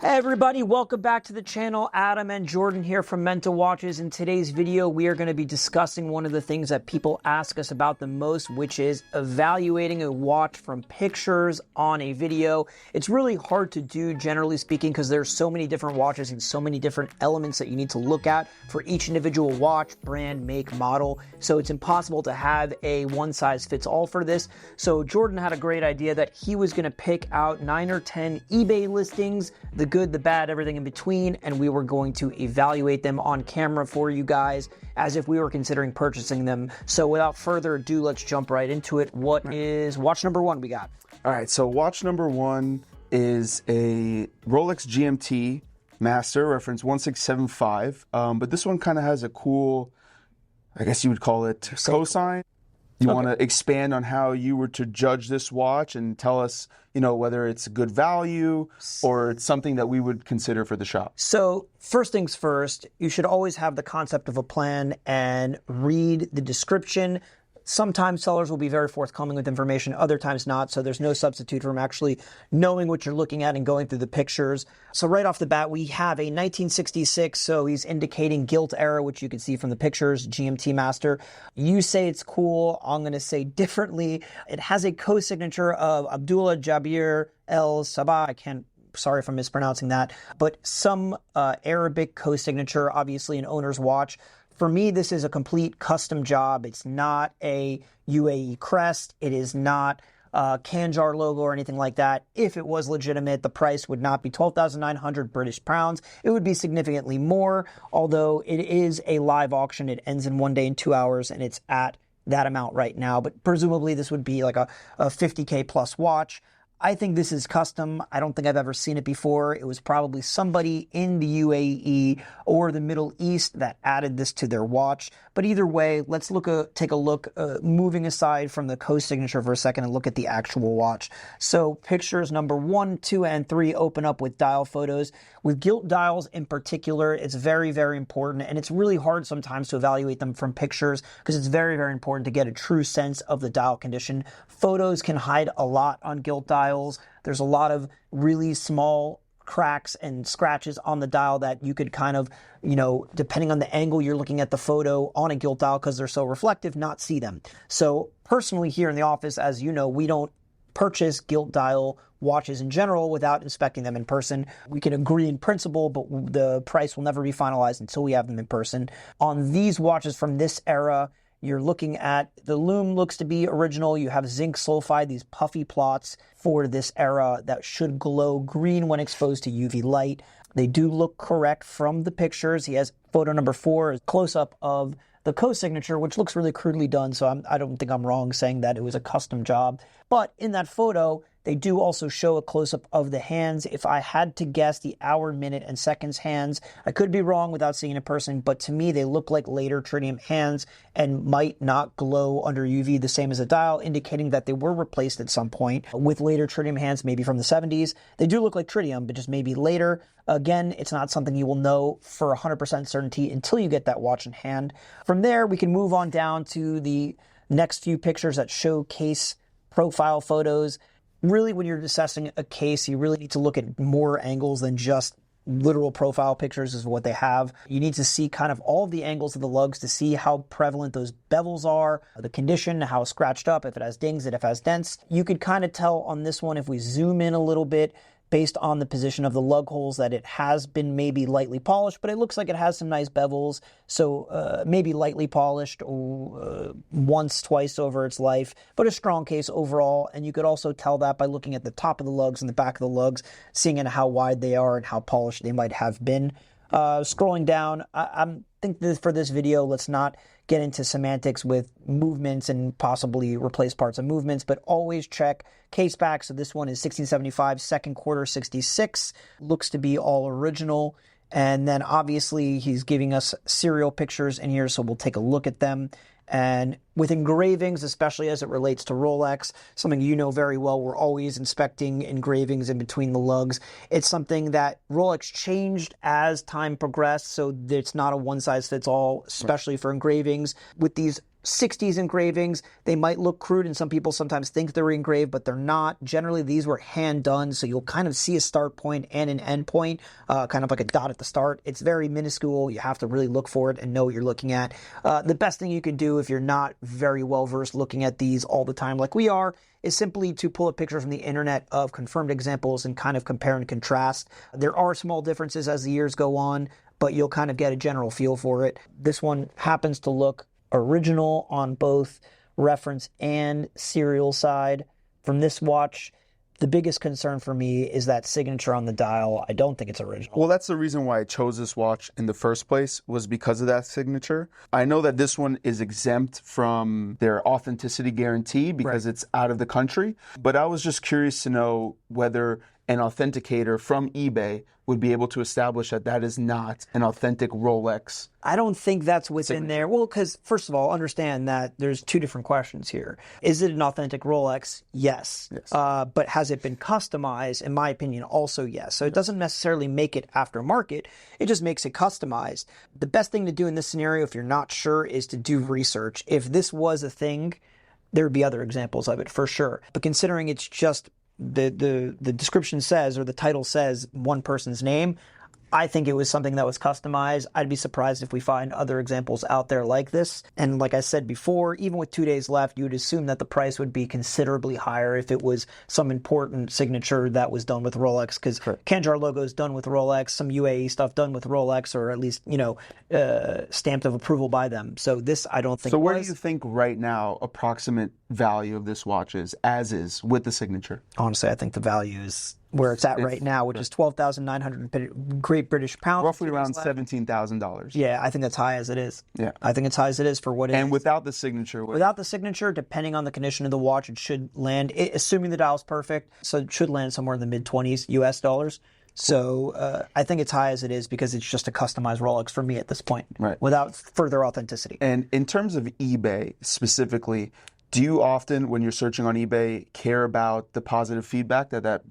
Hey everybody, welcome back to the channel. Adam and Jordan here from Menta Watches. In today's video, we are going to be discussing one of the things that people ask us about the most, which is evaluating a watch from pictures on a video. It's really hard to do, generally speaking, because there's so many different watches and so many different elements that you need to look at for each individual watch, brand, make, model. So it's impossible to have a one-size-fits-all for this. So Jordan had a great idea that he was going to pick out 9 or 10 eBay listings, the good, the bad, everything in between, and we were going to evaluate them on camera for you guys as if we were considering purchasing them. So without further ado, let's jump right into it. What is watch number one we got? All right, so watch number one is a Rolex GMT Master, reference 1675, but this one kind of has a cool, I guess you would call it, cosign. You want to expand on how you were to judge this watch and tell us, you know, whether it's a good value or it's something that we would consider for the shop. So first things first, you should always have the concept of a plan and read the description. Sometimes sellers will be very forthcoming with information, other times not, so there's no substitute from actually knowing what you're looking at and going through the pictures. So right off the bat, we have a 1966, so he's indicating gilt era, which you can see from the pictures, GMT Master. You say it's cool, I'm going to say differently. It has a co-signature of Abdullah Jabir El Sabah. Sorry if I'm mispronouncing that, but some Arabic co-signature, obviously an owner's watch. For me, this is a complete custom job. It's not a UAE crest. It is not a Kanjar logo or anything like that. If it was legitimate, the price would not be 12,900 British pounds. It would be significantly more, although it is a live auction. It ends in 1 day and 2 hours, and it's at that amount right now. But presumably, this would be like a 50K plus watch. I think this is custom. I don't think I've ever seen it before. It was probably somebody in the UAE or the Middle East that added this to their watch. But either way, let's take a look, moving aside from the co-signature for a second and look at the actual watch. So pictures number 1, 2, and 3 open up with dial photos. With gilt dials in particular, it's very, very important, and it's really hard sometimes to evaluate them from pictures because it's very, very important to get a true sense of the dial condition. Photos can hide a lot on gilt dials. There's a lot of really small cracks and scratches on the dial that you could kind of, you know, depending on the angle you're looking at the photo on a gilt dial because they're so reflective, not see them. So personally here in the office, as you know, we don't purchase gilt dial watches in general without inspecting them in person. We can agree in principle, but the price will never be finalized until we have them in person. On these watches from this era, you're looking at the lume looks to be original. You have zinc sulfide, these puffy plots for this era that should glow green when exposed to UV light. They do look correct from the pictures. He has photo number 4, a close-up of the co-signature, which looks really crudely done, so I don't think I'm wrong saying that it was a custom job. But in that photo, they do also show a close-up of the hands. If I had to guess the hour, minute, and seconds hands, I could be wrong without seeing it in person, but to me, they look like later tritium hands and might not glow under UV the same as a dial, indicating that they were replaced at some point with later tritium hands, maybe from the 70s. They do look like tritium, but just maybe later. Again, it's not something you will know for 100% certainty until you get that watch in hand. From there, we can move on down to the next few pictures that show case profile photos. Really, when you're assessing a case, you really need to look at more angles than just literal profile pictures is what they have. You need to see kind of all of the angles of the lugs to see how prevalent those bevels are, the condition, how scratched up, if it has dings, if it has dents. You could kind of tell on this one if we zoom in a little bit, based on the position of the lug holes, that it has been maybe lightly polished, but it looks like it has some nice bevels, so maybe lightly polished once, twice over its life, but a strong case overall. And you could also tell that by looking at the top of the lugs and the back of the lugs, seeing how wide they are and how polished they might have been. Scrolling down, I think for this video, let's not get into semantics with movements and possibly replace parts of movements, but always check case back. So this one is 1675, second quarter 66, looks to be all original. And then obviously he's giving us serial pictures in here, so we'll take a look at them. And with engravings, especially as it relates to Rolex, something you know very well, we're always inspecting engravings in between the lugs. It's something that Rolex changed as time progressed, so it's not a one-size-fits-all, especially for engravings. With these 60s engravings. They might look crude, and some people sometimes think they're engraved, but they're not. Generally, these were hand done, so you'll kind of see a start point and an end point, kind of like a dot at the start. It's very minuscule. You have to really look for it and know what you're looking at. The best thing you can do if you're not very well versed looking at these all the time like we are is simply to pull a picture from the internet of confirmed examples and kind of compare and contrast. There are small differences as the years go on, but you'll kind of get a general feel for it. This one happens to look original on both reference and serial side. From this watch, the biggest concern for me is that signature on the dial. I don't think it's original. Well, that's the reason why I chose this watch in the first place, was because of that signature. I know that this one is exempt from their authenticity guarantee because it's out of the country, but I was just curious to know whether an authenticator from eBay would be able to establish that that is not an authentic Rolex. I don't think that's within there. Well, because first of all, understand that there's two different questions here. Is it an authentic Rolex? Yes. But has it been customized? In my opinion, also yes. So it doesn't necessarily make it aftermarket. It just makes it customized. The best thing to do in this scenario, if you're not sure, is to do research. If this was a thing, there would be other examples of it for sure. But considering it's just the description says, or the title says, one person's name, I think it was something that was customized. I'd be surprised if we find other examples out there like this. And like I said before, even with 2 days left, you would assume that the price would be considerably higher if it was some important signature that was done with Rolex, because Kanjar logo is done with Rolex, some UAE stuff done with Rolex, or at least, stamped of approval by them. So this, I don't think. So where do you think right now approximate value of this watch is, as is, with the signature? Honestly, I think the value is where it's at right now, which is 12,900 Great British pounds. Roughly around $17,000. Yeah, I think that's high as it is. Yeah. I think it's high as it is for what it is. And without the signature? Without the signature, depending on the condition of the watch, it should land, assuming the dial's perfect, so it should land somewhere in the mid-20s US dollars. So I think it's high as it is because it's just a customized Rolex for me at this point, without further authenticity. And in terms of eBay specifically, do you often, when you're searching on eBay, care about the positive feedback that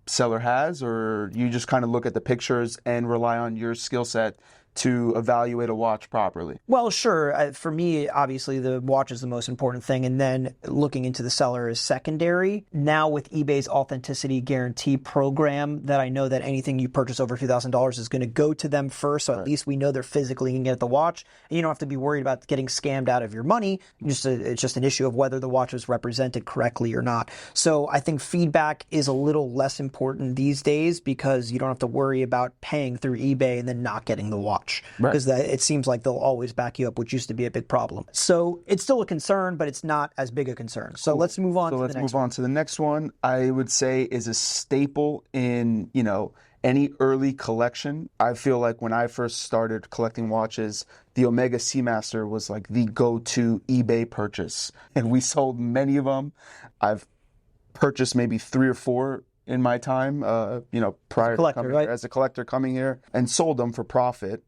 seller has, or you just kind of look at the pictures and rely on your skill set to evaluate a watch properly? Well, sure. For me, obviously, the watch is the most important thing, and then looking into the seller is secondary. Now with eBay's authenticity guarantee program, that I know that anything you purchase over $2,000 is going to go to them first, so at least we know they're physically going to get the watch, and you don't have to be worried about getting scammed out of your money. It's just an issue of whether the watch is represented correctly or not. So I think feedback is a little less important these days because you don't have to worry about paying through eBay and then not getting the watch. Because it seems like they'll always back you up, which used to be a big problem. So it's still a concern, but it's not as big a concern. So let's move on to the next one. Let's move on to the next one. I would say is a staple in, any early collection. I feel like when I first started collecting watches, the Omega Seamaster was like the go-to eBay purchase. And we sold many of them. I've purchased maybe 3 or 4 in my time, prior to coming here, as a collector coming here, and sold them for profit.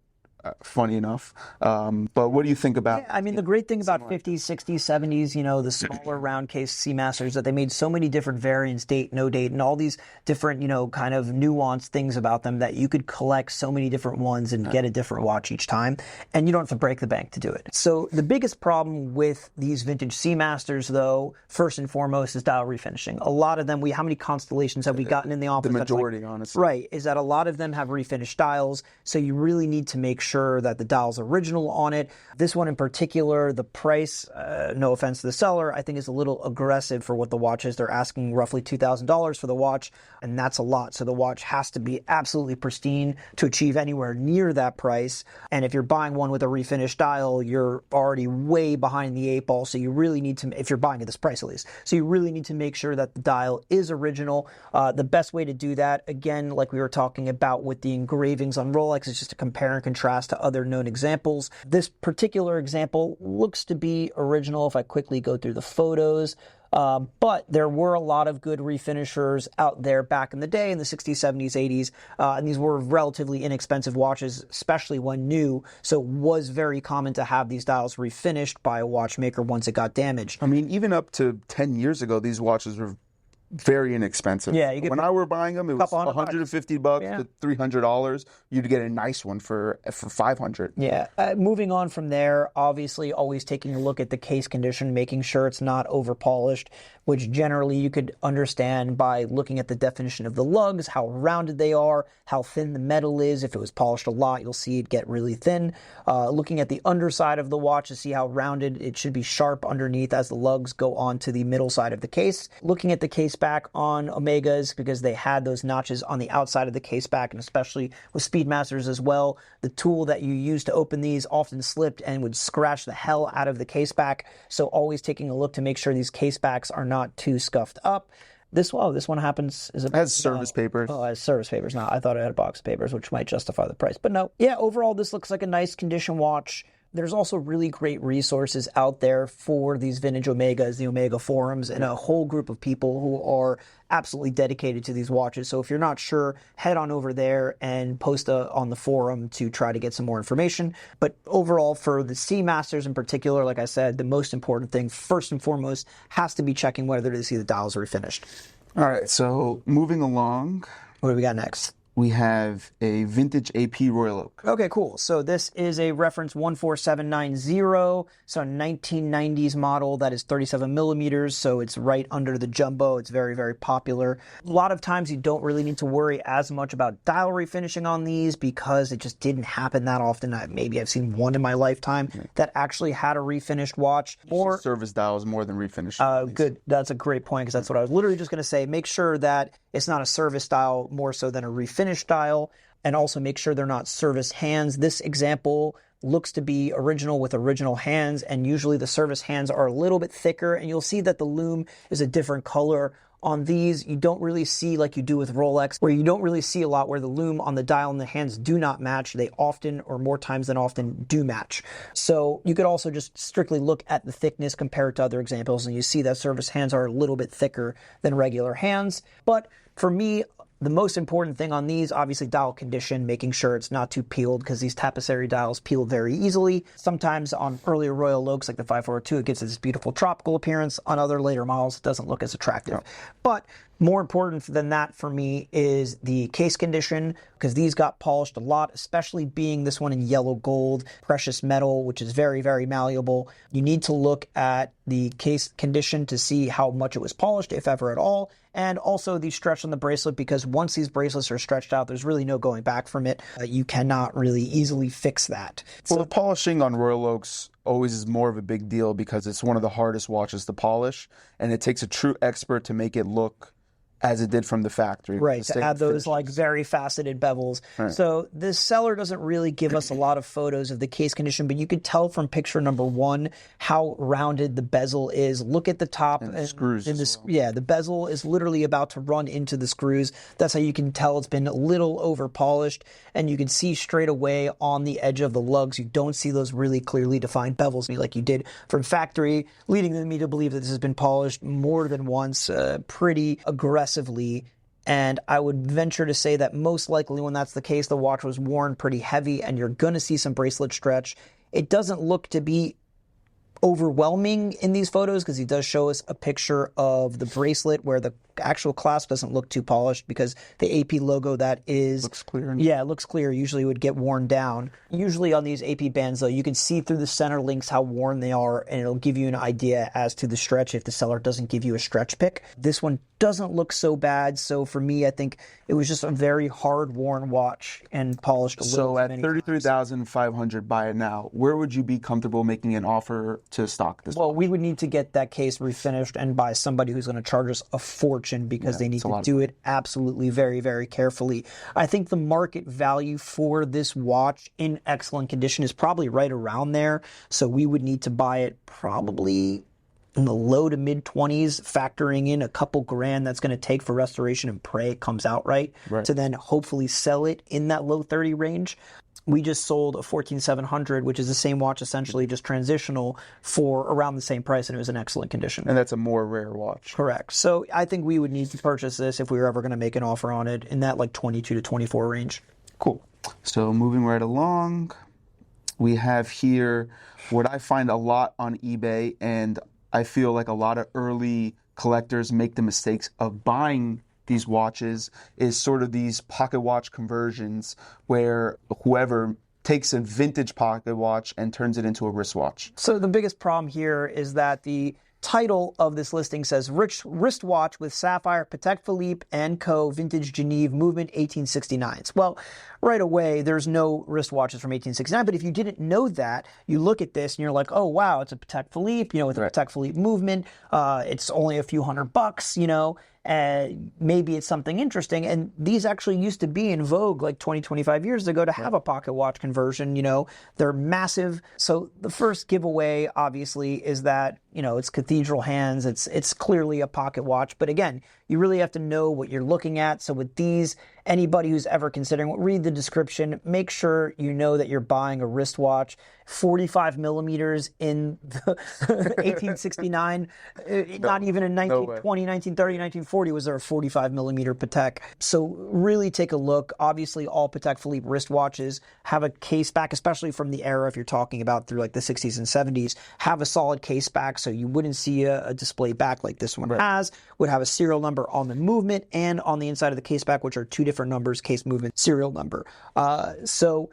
Funny enough. But what do you think about? Yeah, I mean, the great thing about 50s, 60s, 70s, the smaller round case Seamasters, that they made so many different variants, date, no date, and all these different, kind of nuanced things about them that you could collect so many different ones and get a different watch each time, and you don't have to break the bank to do it. So the biggest problem with these vintage Seamasters, though, first and foremost, is dial refinishing. A lot of them, how many constellations have we gotten in the office? The majority, honestly. Right, is that a lot of them have refinished dials, so you really need to make sure that the dial's original on it. This one in particular, the price, no offense to the seller, I think is a little aggressive for what the watch is. They're asking roughly $2,000 for the watch, and that's a lot. So the watch has to be absolutely pristine to achieve anywhere near that price. And if you're buying one with a refinished dial, you're already way behind the 8 ball. So you really need to, if you're buying at this price at least, so you really need to make sure that the dial is original. The best way to do that, again, like we were talking about with the engravings on Rolex, is just to compare and contrast to other known examples. This particular example looks to be original if I quickly go through the photos. But there were a lot of good refinishers out there back in the day, in the 60s, 70s, 80s, and these were relatively inexpensive watches, especially when new, so it was very common to have these dials refinished by a watchmaker once it got damaged. I mean, even up to 10 years ago, these watches were very inexpensive. Yeah, you get when I were buying them, it was couple $100 $150 to $300. You'd get a nice one for $500. Yeah. Moving on from there, obviously always taking a look at the case condition, making sure it's not over polished, which generally you could understand by looking at the definition of the lugs, how rounded they are, how thin the metal is. If it was polished a lot, you'll see it get really thin. Looking at the underside of the watch to see how rounded it should be, sharp underneath as the lugs go onto the middle side of the case. Looking at the case back on Omegas, because they had those notches on the outside of the case back, and especially with Speedmasters as well, the tool that you use to open these often slipped and would scratch the hell out of the case back. So always taking a look to make sure these case backs are not too scuffed up. This one happens. It has service papers. Oh, it has service papers. Now, I thought it had a box of papers, which might justify the price. But no. Yeah, overall, this looks like a nice condition watch. There's also really great resources out there for these vintage Omegas, the Omega forums, and a whole group of people who are absolutely dedicated to these watches. So if you're not sure, head on over there and post on the forum to try to get some more information. But overall, for the Seamasters in particular, like I said, the most important thing, first and foremost, has to be checking whether to see the dials refinished. All right, so moving along. What do we got next? We have a vintage AP Royal Oak. Okay, cool. So this is a reference 14790, so a 1990s model that is 37 millimeters, so it's right under the jumbo. It's very, very popular. A lot of times you don't really need to worry as much about dial refinishing on these because it just didn't happen that often. Maybe I've seen one in my lifetime that actually had a refinished watch. Or service dials more than refinished. Good. That's a great point, because that's what I was literally just going to say. Make sure that it's not a service dial more so than a refinished dial, and also make sure they're not service hands. This example looks to be original with original hands, and usually the service hands are a little bit thicker, and you'll see that the lume is a different color. On these, you don't really see like you do with Rolex, where you don't really see a lot where the lume on the dial and the hands do not match. They often, or more times than often, do match. So you could also just strictly look at the thickness compared to other examples, and you see that service hands are a little bit thicker than regular hands. But for me, the most important thing on these, obviously dial condition, making sure it's not too peeled, because these tapisserie dials peel very easily. Sometimes on earlier Royal Oaks like the 5402, it gets this beautiful tropical appearance. On other later models, it doesn't look as attractive. But more important than that for me is the case condition, because these got polished a lot, especially being this one in yellow gold, precious metal, which is very, very malleable. You need to look at the case condition to see how much it was polished, if ever at all, and also the stretch on the bracelet, because once these bracelets are stretched out, there's really no going back from it. You cannot really easily fix that. Well, the polishing on Royal Oaks always is more of a big deal because it's one of the hardest watches to polish, and it takes a true expert to make it look as it did from the factory. Right, to add those like very faceted bevels. Right. So this seller doesn't really give us a lot of photos of the case condition, but you could tell from picture number one how rounded the bezel is. Look at the top. And the screws. Yeah, the bezel is literally about to run into the screws. That's how you can tell it's been a little over polished, and you can see straight away on the edge of the lugs, you don't see those really clearly defined bevels like you did from factory, leading me to believe that this has been polished more than once, pretty aggressively. And I would venture to say that most likely when that's the case, the watch was worn pretty heavy and you're going to see some bracelet stretch. It doesn't look to be overwhelming in these photos, because he does show us a picture of the bracelet where the actual clasp doesn't look too polished, because the AP logo that is looks clear. Yeah, it looks clear. Usually would get worn down. Usually on these AP bands though, you can see through the center links how worn they are, and it'll give you an idea as to the stretch if the seller doesn't give you a stretch pick. This one doesn't look so bad, so for me I think it was just a very hard worn watch and polished a little. So at $33,500, buy it now. Where would you be comfortable making an offer to stock this? Well, we would need to get that case refinished and by somebody who's going to charge us a fortune, because they need to do it absolutely very, very carefully. I think the market value for this watch in excellent condition is probably right around there. So we would need to buy it probably in the low to mid 20s, factoring in a couple grand that's going to take for restoration and pray it comes out right, to then hopefully sell it in that low 30 range. We just sold a 14700, which is the same watch, essentially just transitional, for around the same price, and it was in excellent condition. And that's a more rare watch. Correct. So I think we would need to purchase this if we were ever going to make an offer on it in that like 22 to 24 range. Cool. So moving right along, we have here what I find a lot on eBay, and I feel like a lot of early collectors make the mistakes of buying these watches is sort of these pocket watch conversions where whoever takes a vintage pocket watch and turns it into a wristwatch. So the biggest problem here is that the title of this listing says wristwatch with sapphire Patek Philippe and Co. Vintage Geneve Movement 1869s. Well, right away, there's no wristwatches from 1869, but if you didn't know that, you look at this and you're like, oh, wow, it's a Patek Philippe, with a Patek Philippe movement. It's only a few $100, maybe it's something interesting. And these actually used to be in vogue like 20, 25 years ago to have a pocket watch conversion. They're massive. So the first giveaway, obviously, is that, it's cathedral hands. It's clearly a pocket watch. But again, you really have to know what you're looking at. So with these, anybody who's ever considering, read the description, make sure you know that you're buying a wristwatch. 45 millimeters in the 1869, not even in 1920, 1930, 1940 was there a 45 millimeter Patek. So really take a look. Obviously, all Patek Philippe wristwatches have a case back, especially from the era, if you're talking about through like the 60s and 70s, have a solid case back, so you wouldn't see a display back like this one has, would have a serial number on the movement and on the inside of the case back, which are two different numbers, case movement, serial number. So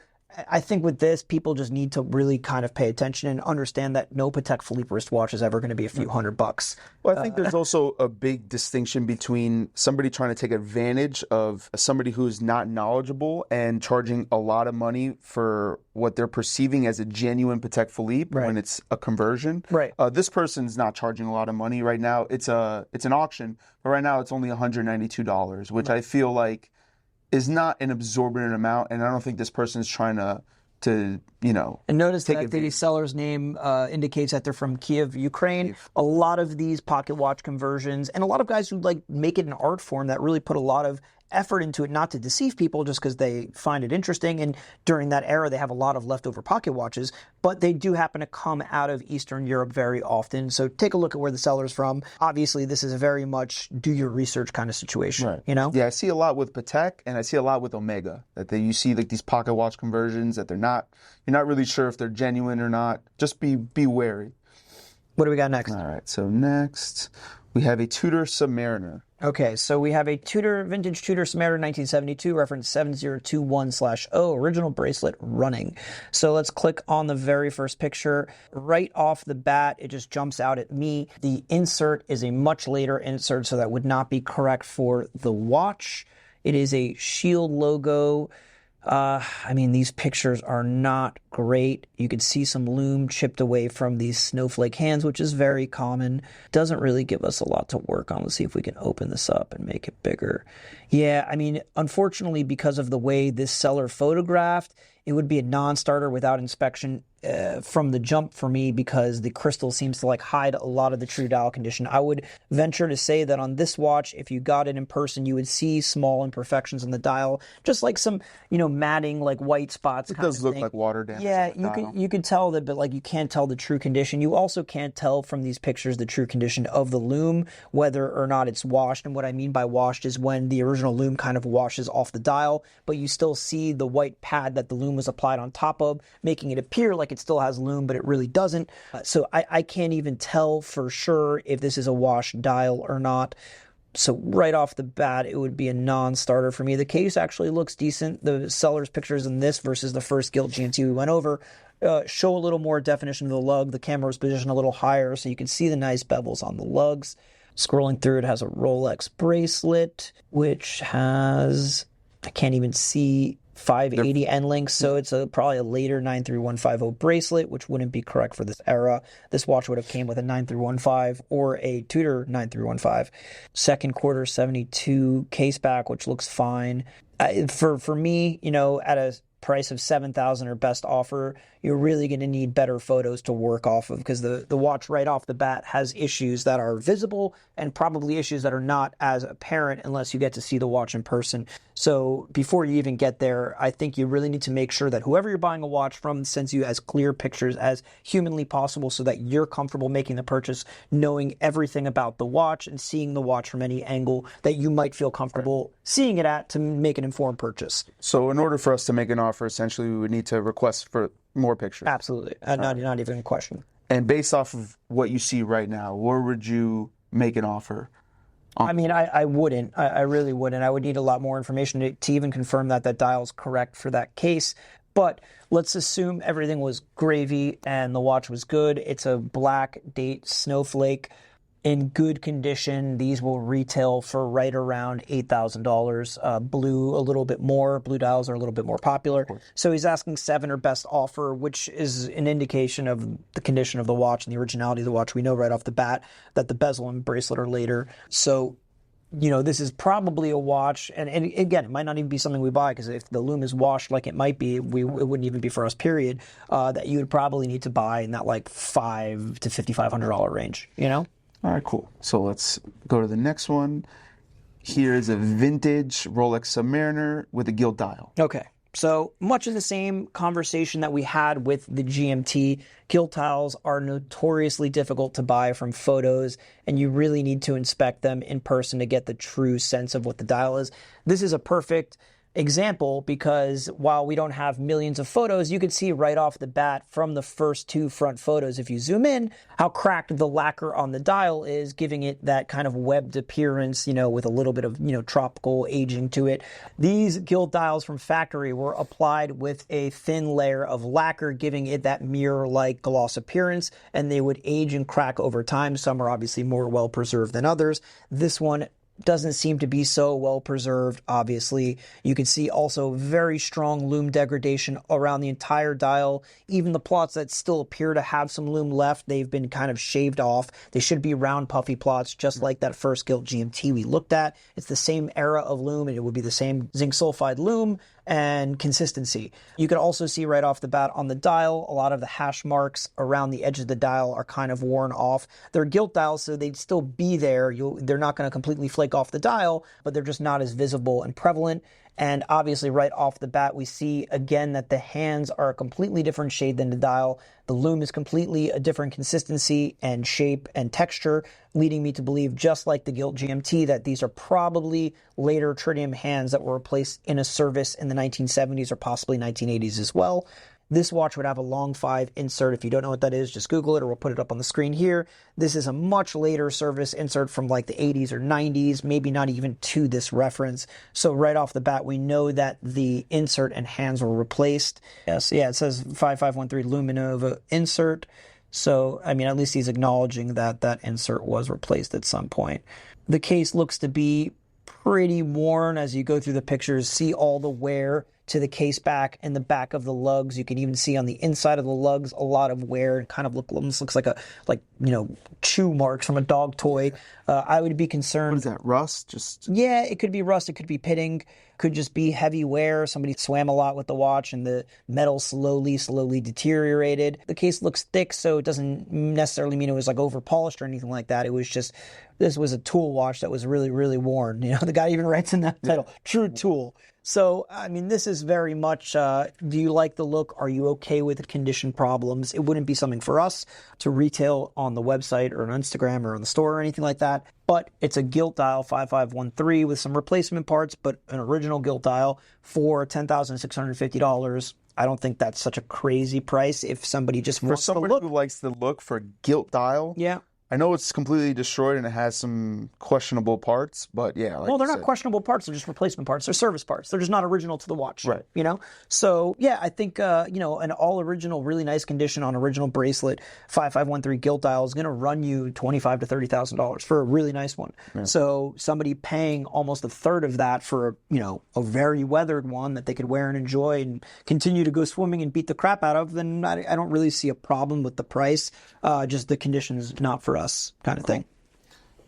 I think with this, people just need to really kind of pay attention and understand that no Patek Philippe wristwatch is ever going to be a few $100. Well, I think there's also a big distinction between somebody trying to take advantage of somebody who's not knowledgeable and charging a lot of money for what they're perceiving as a genuine Patek Philippe when it's a conversion. Right. This person's not charging a lot of money right now. It's an auction, but right now it's only $192, which I feel like is not an absorbent amount, and I don't think this person is trying to And notice that the seller's name indicates that they're from Kiev, Ukraine. A lot of these pocket watch conversions, and a lot of guys who make it an art form that really put a lot of effort into it, not to deceive people just because they find it interesting. And during that era, they have a lot of leftover pocket watches, but they do happen to come out of Eastern Europe very often. So take a look at where the seller's from. Obviously, this is a very much do your research kind of situation, Yeah, I see a lot with Patek, and I see a lot with Omega, that you see these pocket watch conversions that you're not really sure if they're genuine or not. Just be wary. What do we got next? All right, so next we have a Tudor Submariner. Okay, so we have a vintage Tudor Submariner 1972, reference 7021/0, original bracelet running. So let's click on the very first picture. Right off the bat, it just jumps out at me. The insert is a much later insert, so that would not be correct for the watch. It is a shield logo. These pictures are not great. You can see some loom chipped away from these snowflake hands, which is very common. Doesn't really give us a lot to work on. Let's see if we can open this up and make it bigger. Yeah, unfortunately, because of the way this seller photographed, it would be a non-starter without inspection from the jump for me, because the crystal seems to hide a lot of the true dial condition. I would venture to say that on this watch, if you got it in person, you would see small imperfections in the dial, just like some, matting, white spots. It does look like water damage. Yeah, you could tell that, but you can't tell the true condition. You also can't tell from these pictures the true condition of the loom, whether or not it's washed. And what I mean by washed is when the original loom kind of washes off the dial, but you still see the white pad that the loom was applied on top of, making it appear like it still has loom, but it really doesn't. So I can't even tell for sure if this is a washed dial or not. So right off the bat, it would be a non-starter for me. The case actually looks decent. The seller's pictures in this versus the first gilt GMT we went over show a little more definition of the lug. The camera was positioned a little higher, so you can see the nice bevels on the lugs. Scrolling through, it has a Rolex bracelet, which has, I can't even see, 580 end links, so it's probably a later 93150 bracelet, which wouldn't be correct for this era. This watch would have came with a 9315 or a Tudor 9315. Second quarter 72 case back, which looks fine. For me, at a price of $7,000 or best offer, you're really going to need better photos to work off of, because the watch right off the bat has issues that are visible and probably issues that are not as apparent unless you get to see the watch in person. So before you even get there, I think you really need to make sure that whoever you're buying a watch from sends you as clear pictures as humanly possible, so that you're comfortable making the purchase, knowing everything about the watch and seeing the watch from any angle that you might feel comfortable seeing it at to make an informed purchase. So in order for us to make an offer, essentially we would need to request for more pictures. Absolutely. Not even a question. And based off of what you see right now, where would you make an offer. I mean, I wouldn't. I really wouldn't. I would need a lot more information to even confirm that that dial is correct for that case. But let's assume everything was gravy and the watch was good. It's a black date snowflake in good condition. These will retail for right around $8,000. Blue a little bit more. Blue dials are a little bit more popular. So he's asking 7 or best offer, which is an indication of the condition of the watch and the originality of the watch. We know right off the bat that the bezel and bracelet are later. So, you know, this is probably a watch, and again, it might not even be something we buy, because if the lume is washed like it might be, it wouldn't even be for us, period, that you would probably need to buy in that like $500 to $5,500 range, you know? All right, cool. So let's go to the next one. Here is a vintage Rolex Submariner with a gilt dial. Okay. So much of the same conversation that we had with the GMT. Gilt dials are notoriously difficult to buy from photos, and you really need to inspect them in person to get the true sense of what the dial is. This is a perfect example because while we don't have millions of photos, you can see right off the bat from the first 2 front photos, if you zoom in, how cracked the lacquer on the dial is, giving it that kind of webbed appearance, you know, with a little bit of, you know, tropical aging to it. These gilt dials from factory were applied with a thin layer of lacquer, giving it that mirror-like gloss appearance, and they would age and crack over time. Some are obviously more well-preserved than others. This one doesn't seem to be so well preserved, obviously. You can see also very strong lume degradation around the entire dial. Even the plots that still appear to have some lume left, they've been kind of shaved off. They should be round puffy plots, just like that first gilt GMT we looked at. It's the same era of lume, and it would be the same zinc sulfide lume and consistency. You can also see right off the bat on the dial, a lot of the hash marks around the edge of the dial are kind of worn off. They're gilt dials, so they'd still be there. They're not going to completely flake off the dial, but they're just not as visible and prevalent. And obviously right off the bat, we see again that the hands are a completely different shade than the dial. The lume is completely a different consistency and shape and texture, leading me to believe, just like the gilt GMT, that these are probably later tritium hands that were replaced in a service in the 1970s or possibly 1980s as well. This watch would have a long 5 insert. If you don't know what that is, just Google it or we'll put it up on the screen here. This is a much later service insert from like the 80s or 90s, maybe not even to this reference. So right off the bat, we know that the insert and hands were replaced. Yes, yeah, it says 5513 Luminova insert. So, I mean, at least he's acknowledging that that insert was replaced at some point. The case looks to be pretty worn as you go through the pictures, see all the wear to the case back and the back of the lugs. You can even see on the inside of the lugs a lot of wear. It kind of almost looks like chew marks from a dog toy. I would be concerned. What is that, rust? Yeah, it could be rust. It could be pitting. Could just be heavy wear. Somebody swam a lot with the watch and the metal slowly deteriorated. The case looks thick, so it doesn't necessarily mean it was like over polished or anything like that. It was just, this was a tool watch that was really, really worn. You know, the guy even writes in that title, true tool. So, I mean, this is very much, do you like the look? Are you okay with the condition problems? It wouldn't be something for us to retail on the website or on Instagram or on the store or anything like that. But it's a gilt dial 5513 with some replacement parts, but an original gilt dial for $10,650. I don't think that's such a crazy price if somebody just wants the look. For somebody who likes the look for a gilt dial. Yeah. I know it's completely destroyed and it has some questionable parts, but yeah. Well, they're not questionable parts. They're just replacement parts. They're service parts. They're just not original to the watch. Right. You know? So, yeah, I think, an all original, really nice condition on original bracelet, 5513 gilt dial is going to run you $25,000 to $30,000 for a really nice one. Yeah. So somebody paying almost a third of that for, a very weathered one that they could wear and enjoy and continue to go swimming and beat the crap out of, then I don't really see a problem with the price. Just the condition's not for us. Kind of thing.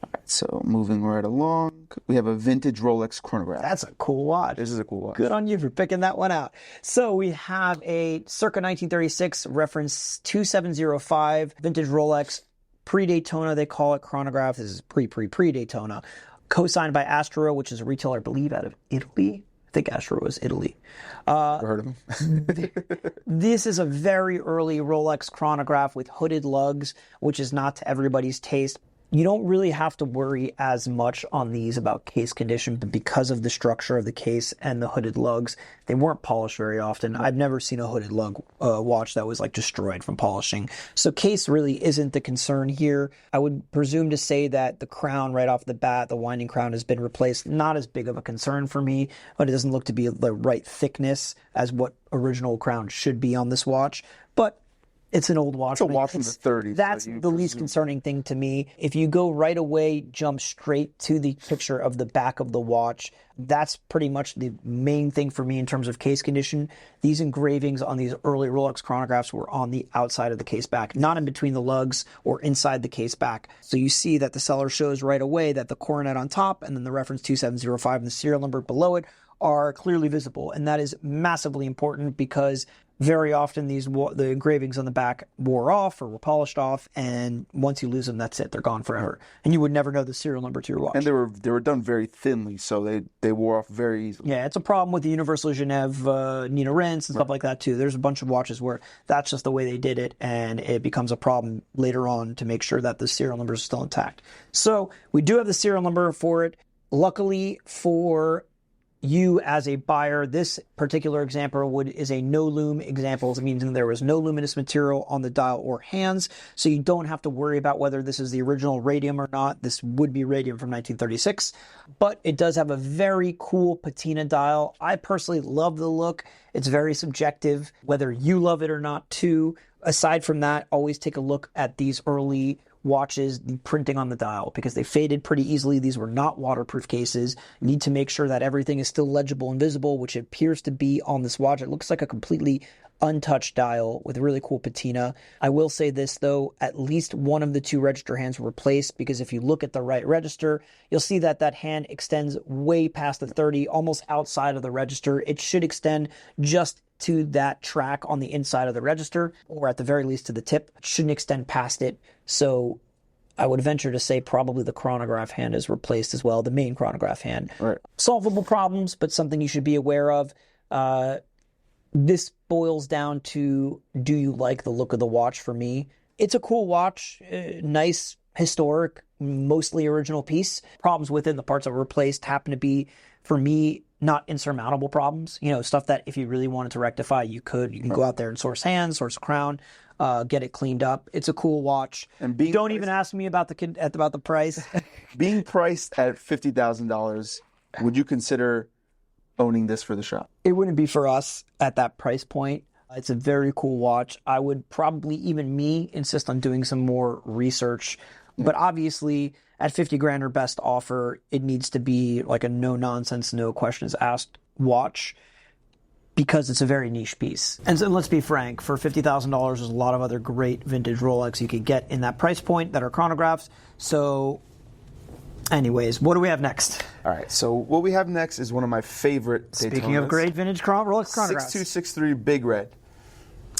All right, so moving right along, we have a vintage Rolex chronograph. That's a cool watch. This is a cool watch. Good on you for picking that one out. So we have a circa 1936 reference 2705 vintage Rolex Pre-Daytona, they call it chronograph. This is pre-Daytona. Co-signed by Astro, which is a retailer, I believe, out of Italy. I think Astro was Italy. Never heard of them. This is a very early Rolex chronograph with hooded lugs, which is not to everybody's taste. You don't really have to worry as much on these about case condition, but because of the structure of the case and the hooded lugs, they weren't polished very often. I've never seen a hooded lug watch that was like destroyed from polishing. So case really isn't the concern here. I would presume to say that the crown right off the bat, the winding crown has been replaced. Not as big of a concern for me, but it doesn't look to be the right thickness as what original crown should be on this watch. But it's an old watch. It's a watch from the 30s. That's the least concerning thing to me. If you go right away, jump straight to the picture of the back of the watch, that's pretty much the main thing for me in terms of case condition. These engravings on these early Rolex chronographs were on the outside of the case back, not in between the lugs or inside the case back. So you see that the seller shows right away that the coronet on top and then the reference 2705 and the serial number below it are clearly visible. And that is massively important because very often the engravings on the back wore off or were polished off, and once you lose them, that's it. They're gone forever. And you would never know the serial number to your watch. And they were done very thinly, so they wore off very easily. Yeah, it's a problem with the Universal Genève Nina Rents and stuff like that too. There's a bunch of watches where that's just the way they did it, and it becomes a problem later on to make sure that the serial numbers are still intact. So we do have the serial number for it. Luckily for you as a buyer, this particular example is a no lume example. It means there was no luminous material on the dial or hands, so you don't have to worry about whether this is the original radium or not. This would be radium from 1936, but it does have a very cool patina dial. I personally love the look. It's very subjective, whether you love it or not too. Aside from that, always take a look at these early watches, the printing on the dial, because they faded pretty easily. These were not waterproof cases. You need to make sure that everything is still legible and visible, which it appears to be on this watch. It looks like a completely untouched dial with really cool patina. I will say this though, at least one of the two register hands were replaced, because if you look at the right register, you'll see that that hand extends way past the 30, almost outside of the register. It should extend just to that track on the inside of the register, or at the very least to the tip. It shouldn't extend past it. So I would venture to say probably the chronograph hand is replaced as well, the main chronograph hand. Right. Solvable problems, but something you should be aware of. This boils down to, do you like the look of the watch? For me, it's a cool watch, nice, historic, mostly original piece. Problems within the parts that were replaced happen to be, for me, not insurmountable problems. You know, stuff that if you really wanted to rectify, you could. You can go out there and source hands, source crown, get it cleaned up. It's a cool watch. And don't even ask me about the price. Being priced at $50,000, would you consider owning this for the shop? It wouldn't be for us at that price point. It's a very cool watch. I would probably, even me, insist on doing some more research. But obviously, at 50 grand or best offer, it needs to be like a no-nonsense, no questions asked watch, because it's a very niche piece. And so let's be frank, for $50,000, there's a lot of other great vintage Rolex you could get in that price point that are chronographs. So anyways, what do we have next? All right, so what we have next is one of my favorite Daytonas. Speaking of great vintage Rolex chronographs. 6263 Big Red.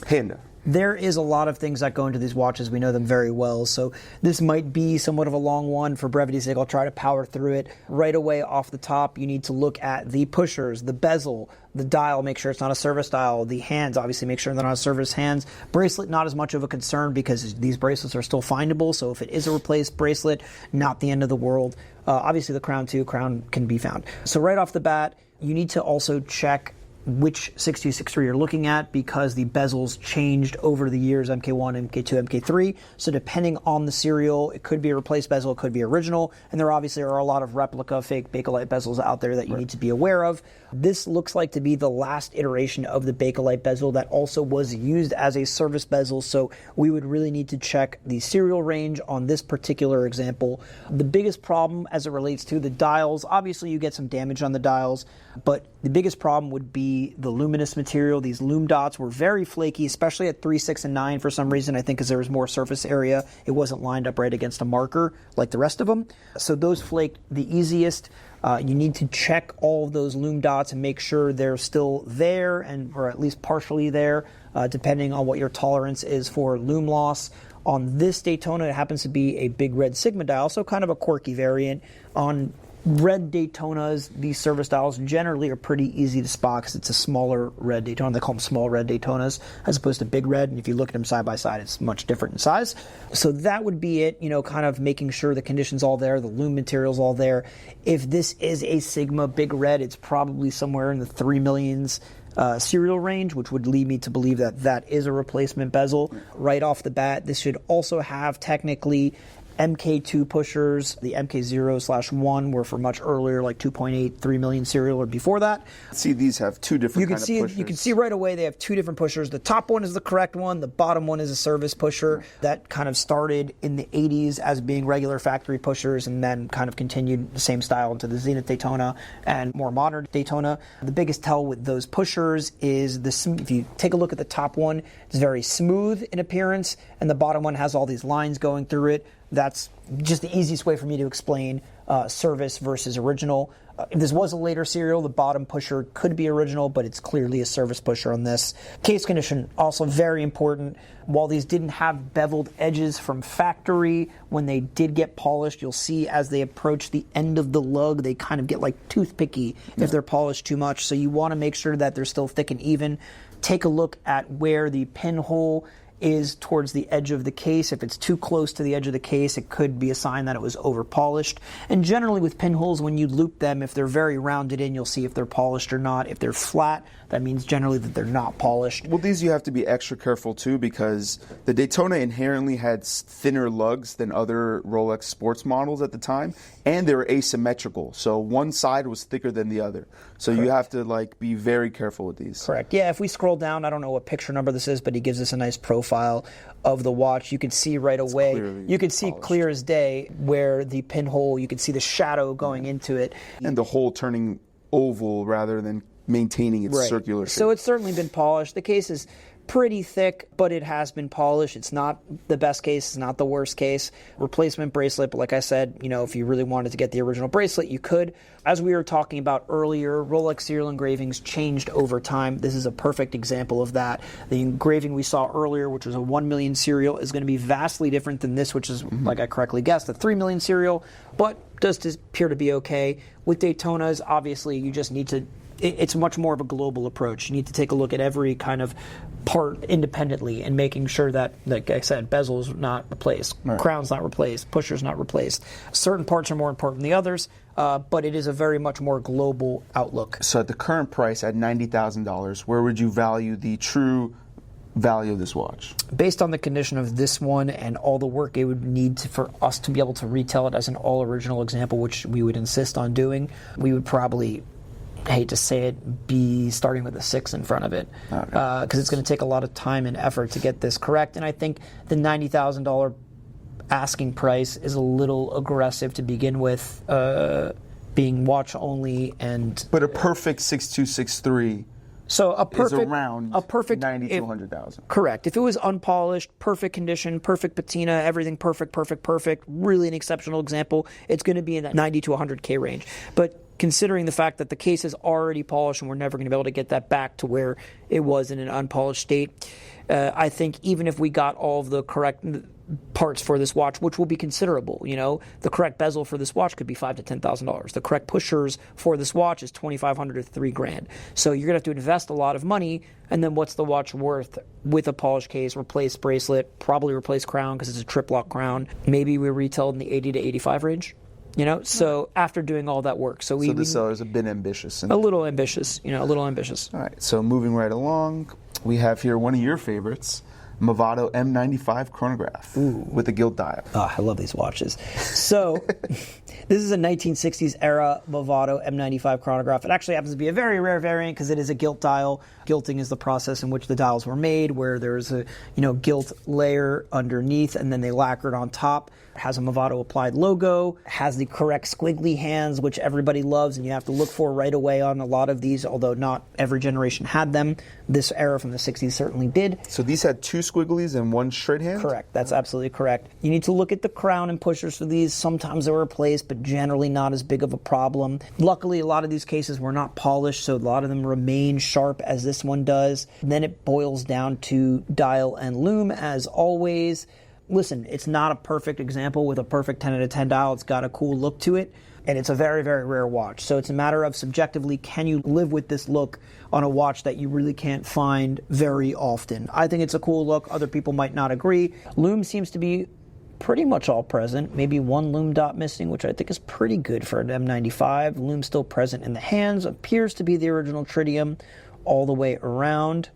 Panda. There is a lot of things that go into these watches. We know them very well. So this might be somewhat of a long one. For brevity's sake, I'll try to power through it. Right away off the top, you need to look at the pushers, the bezel, the dial, make sure it's not a service dial. The hands, obviously make sure they're not service hands. Bracelet, not as much of a concern because these bracelets are still findable. So if it is a replaced bracelet, not the end of the world. Obviously the crown too, crown can be found. So right off the bat, you need to also check which 6263 you're looking at, because the bezels changed over the years, MK1, MK2, MK3. So depending on the serial, it could be a replaced bezel, it could be original, and there obviously are a lot of replica fake Bakelite bezels out there that you need to be aware of. This looks like to be the last iteration of the Bakelite bezel that also was used as a service bezel, so we would really need to check the serial range on this particular example. The biggest problem as it relates to the dials, obviously you get some damage on the dials, but the biggest problem would be the luminous material. These lume dots were very flaky, especially at 3, 6, and 9 for some reason. I think because there was more surface area, it wasn't lined up right against a marker like the rest of them. So those flaked the easiest. You need to check all of those lume dots and make sure they're still there, or at least partially there, depending on what your tolerance is for lume loss. On this Daytona, it happens to be a Big Red Sigma dial, so kind of a quirky variant. On red Daytonas, these service dials generally are pretty easy to spot because it's a smaller red Daytona. They call them small red Daytonas as opposed to big red. And if you look at them side by side, it's much different in size. So that would be it, kind of making sure the condition's all there, the lume material's all there. If this is a Sigma big red, it's probably somewhere in the 3 millions serial range, which would lead me to believe that that is a replacement bezel. Right off the bat, this should also have technically MK2 pushers. The MK0/1 were for much earlier, like 2.8, 3 million serial or before that. See, these have two different kind of pushers. You can see right away they have two different pushers. The top one is the correct one. The bottom one is a service pusher. That kind of started in the 80s as being regular factory pushers and then kind of continued the same style into the Zenith Daytona and more modern Daytona. The biggest tell with those pushers is if you take a look at the top one, it's very smooth in appearance, and the bottom one has all these lines going through it. That's just the easiest way for me to explain service versus original. If this was a later serial, the bottom pusher could be original, but it's clearly a service pusher on this. Case condition, also very important. While these didn't have beveled edges from factory, when they did get polished, you'll see as they approach the end of the lug, they kind of get like toothpicky if they're polished too much. So you want to make sure that they're still thick and even. Take a look at where the pinhole is towards the edge of the case. If it's too close to the edge of the case, it could be a sign that it was over polished. And generally with pinholes, when you loop them, if they're very rounded in, you'll see if they're polished or not. If they're flat, that means generally that they're not polished. Well, these you have to be extra careful too, because the Daytona inherently had thinner lugs than other Rolex sports models at the time, and they were asymmetrical. So one side was thicker than the other. So you have to be very careful with these. Correct. Yeah, if we scroll down, I don't know what picture number this is, but he gives us a nice profile of the watch. You can see right away, you can see polished. Clear as day where the pinhole, you can see the shadow going into it. And the hole turning oval rather than maintaining its circular shape. So it's certainly been polished. The case is pretty thick, but it has been polished. It's not the best case, it's not the worst case. Replacement bracelet, but like I said, if you really wanted to get the original bracelet, you could. As we were talking about earlier, Rolex serial engravings changed over time. This is a perfect example of that. The engraving we saw earlier, which was a 1 million serial, is going to be vastly different than this, which is, like I correctly guessed, a 3 million serial, but does appear to be okay. With Daytonas, obviously, you just need to it's much more of a global approach. You need to take a look at every kind of part independently and making sure that, like I said, bezel's not replaced, crown's not replaced, pusher's not replaced. Certain parts are more important than the others, but it is a very much more global outlook. So at the current price, at $90,000, where would you value the true value of this watch? Based on the condition of this one and all the work it would need for us to be able to retell it as an all-original example, which we would insist on doing, we would probably, hate to say it, be starting with a 6 in front of it, because it's going to take a lot of time and effort to get this correct. And I think the $90,000 asking price is a little aggressive to begin with, being watch only. But a perfect 6263 so is around 90 to 100,000. Correct. If it was unpolished, perfect condition, perfect patina, everything perfect, really an exceptional example, it's going to be in that 90 to 100K range. But considering the fact that the case is already polished and we're never going to be able to get that back to where it was in an unpolished state, I think even if we got all of the correct parts for this watch, which will be considerable, the correct bezel for this watch could be $5,000 to $10,000. The correct pushers for this watch is $2,500 to $3,000. So you're gonna have to invest a lot of money. And then what's the watch worth with a polished case, replace bracelet, probably replace crown because it's a trip lock crown. Maybe we retailed in the 80 to 85 range. So after doing all that work. So the seller's a bit ambitious. A little ambitious, a little ambitious. All right, so moving right along, we have here one of your favorites, Movado M95 chronograph with a gilt dial. Oh, I love these watches. So this is a 1960s era Movado M95 chronograph. It actually happens to be a very rare variant because it is a gilt dial. Gilting is the process in which the dials were made, where there's a gilt layer underneath and then they lacquered on top. It has a Movado applied logo, has the correct squiggly hands, which everybody loves and you have to look for right away on a lot of these, although not every generation had them. This era from the 60s certainly did. So these had two squigglies and one straight hand? Correct. That's absolutely correct. You need to look at the crown and pushers for these. Sometimes they were replaced, but generally not as big of a problem. Luckily, a lot of these cases were not polished, so a lot of them remain sharp as this one does. Then it boils down to dial and lume as always. Listen, it's not a perfect example with a perfect 10 out of 10 dial. It's got a cool look to it. And it's a very, very rare watch. So it's a matter of subjectively, can you live with this look on a watch that you really can't find very often? I think it's a cool look. Other people might not agree. Lume seems to be pretty much all present. Maybe one lume dot missing, which I think is pretty good for an M95. Lume still present in the hands. Appears to be the original tritium all the way around.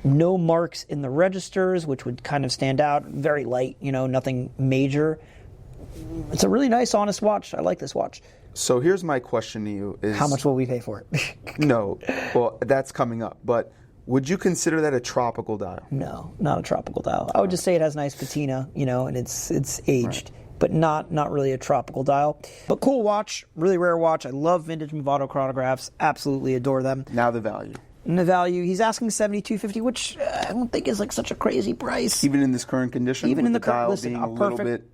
No marks in the registers, which would kind of stand out. Very light, nothing major. It's a really nice, honest watch. I like this watch. So here's my question to you: is how much will we pay for it? No, well, that's coming up. But would you consider that a tropical dial? No, not a tropical dial. I would just say it has nice patina, and it's aged, but not really a tropical dial. But cool watch, really rare watch. I love vintage Movado chronographs. Absolutely adore them. Now the value. And the value, he's asking $7,250, which I don't think is like such a crazy price. Even in this current condition, even in the dial current, being a little bit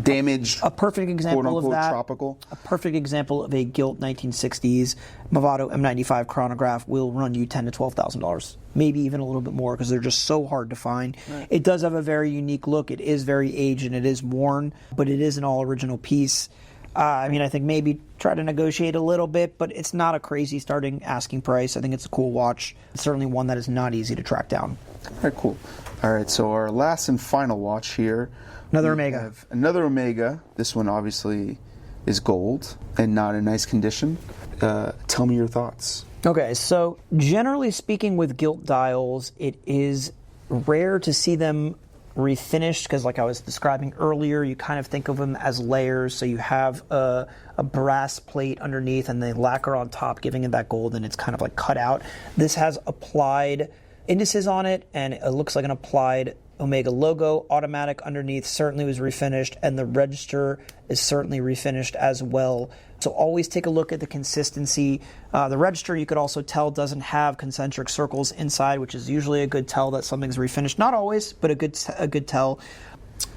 damaged, a perfect example quote unquote, of that. tropical. A perfect example of a gilt 1960s Movado M95 chronograph will run you $10,000 to $12,000, maybe even a little bit more because they're just so hard to find. Right. It does have a very unique look. It is very aged and it is worn, but it is an all original piece. I think maybe try to negotiate a little bit, but it's not a crazy starting asking price. I think it's a cool watch. It's certainly one that is not easy to track down. All right, cool. All right, so our last and final watch here. Another Omega. Another Omega. This one obviously is gold and not in nice condition. Tell me your thoughts. Okay, so generally speaking with gilt dials, it is rare to see them refinished because, like I was describing earlier, you kind of think of them as layers. So you have a brass plate underneath and the lacquer on top giving it that gold, and it's kind of like cut out. This has applied indices on it, and it looks like an applied Omega logo. Automatic underneath certainly was refinished, and the register is certainly refinished as well. So always take a look at the consistency. The register, you could also tell, doesn't have concentric circles inside, which is usually a good tell that something's refinished. Not always, but a good tell.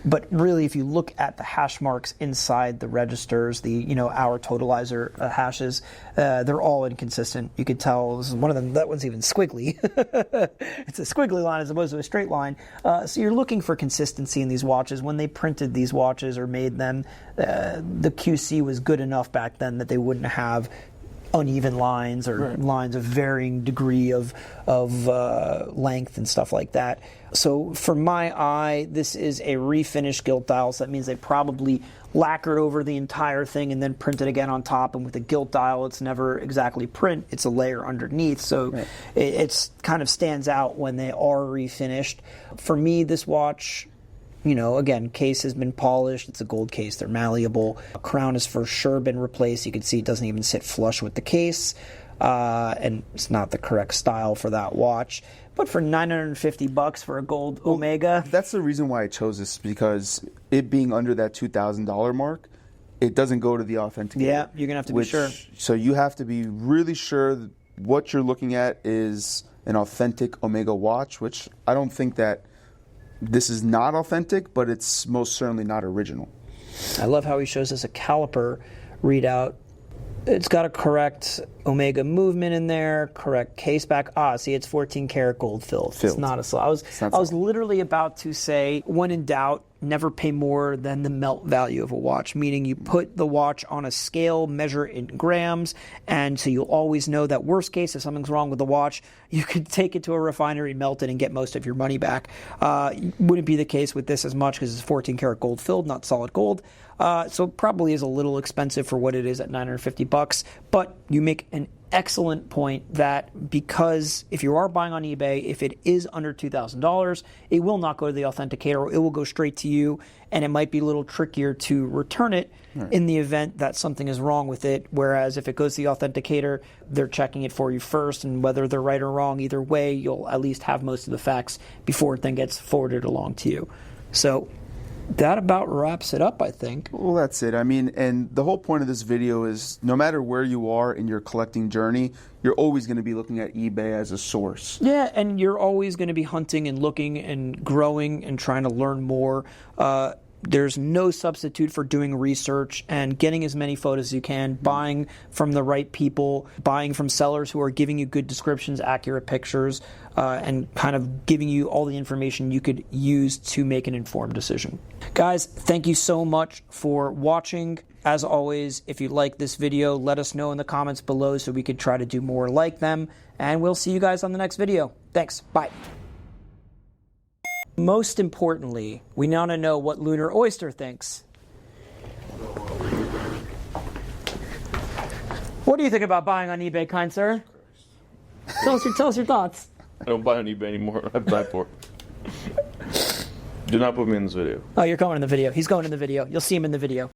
But really, if you look at the hash marks inside the registers, the hour totalizer hashes, they're all inconsistent. You could tell this is one of them. That one's even squiggly. It's a squiggly line as opposed to a straight line. So you're looking for consistency in these watches. When they printed these watches or made them, the QC was good enough back then that they wouldn't have uneven lines or lines of varying degree of length and stuff like that. So for my eye, this is a refinished gilt dial. So that means they probably lacquered over the entire thing and then printed again on top. And with a gilt dial, it's never exactly print. It's a layer underneath. So it's kind of stands out when they are refinished. For me, this watch, again, case has been polished. It's a gold case. They're malleable. Crown has for sure been replaced. You can see it doesn't even sit flush with the case. And it's not the correct style for that watch. But for $950 for a gold Omega. That's the reason why I chose this, because it being under that $2,000 mark, it doesn't go to the Authenticator. Yeah, you're going to have to be sure. So you have to be really sure that what you're looking at is an authentic Omega watch, which I don't think that this is not authentic, but it's most certainly not original. I love how he shows us a caliper readout. It's got a correct Omega movement in there, correct case back. See, it's 14 karat gold filled. It's not a slow. I was literally about to say, when in doubt, never pay more than the melt value of a watch, meaning you put the watch on a scale, measure it in grams, and so you'll always know that worst case, if something's wrong with the watch, you could take it to a refinery, melt it, and get most of your money back. Wouldn't be the case with this as much because it's 14 karat gold filled, not solid gold. So it probably is a little expensive for what it is at $950, but you make an excellent point that because if you are buying on eBay, if it is under $2,000, it will not go to the Authenticator. It will go straight to you, and it might be a little trickier to return it in the event that something is wrong with it. Whereas if it goes to the Authenticator, they're checking it for you first, and whether they're right or wrong, either way, you'll at least have most of the facts before it then gets forwarded along to you. So that about wraps it up, I think. Well, that's it. I mean, and the whole point of this video is no matter where you are in your collecting journey, you're always going to be looking at eBay as a source. Yeah, and you're always going to be hunting and looking and growing and trying to learn more. There's no substitute for doing research and getting as many photos as you can, buying from the right people, buying from sellers who are giving you good descriptions, accurate pictures, and kind of giving you all the information you could use to make an informed decision. Guys, thank you so much for watching. As always, if you like this video, let us know in the comments below so we could try to do more like them. And we'll see you guys on the next video. Thanks. Bye. Most importantly, we want to know what Lunar Oyster thinks. What do you think about buying on eBay, kind sir? Tell us your thoughts. I don't buy on eBay anymore. I have time for it. Do not put me in this video. Oh, you're going in the video. He's going in the video. You'll see him in the video.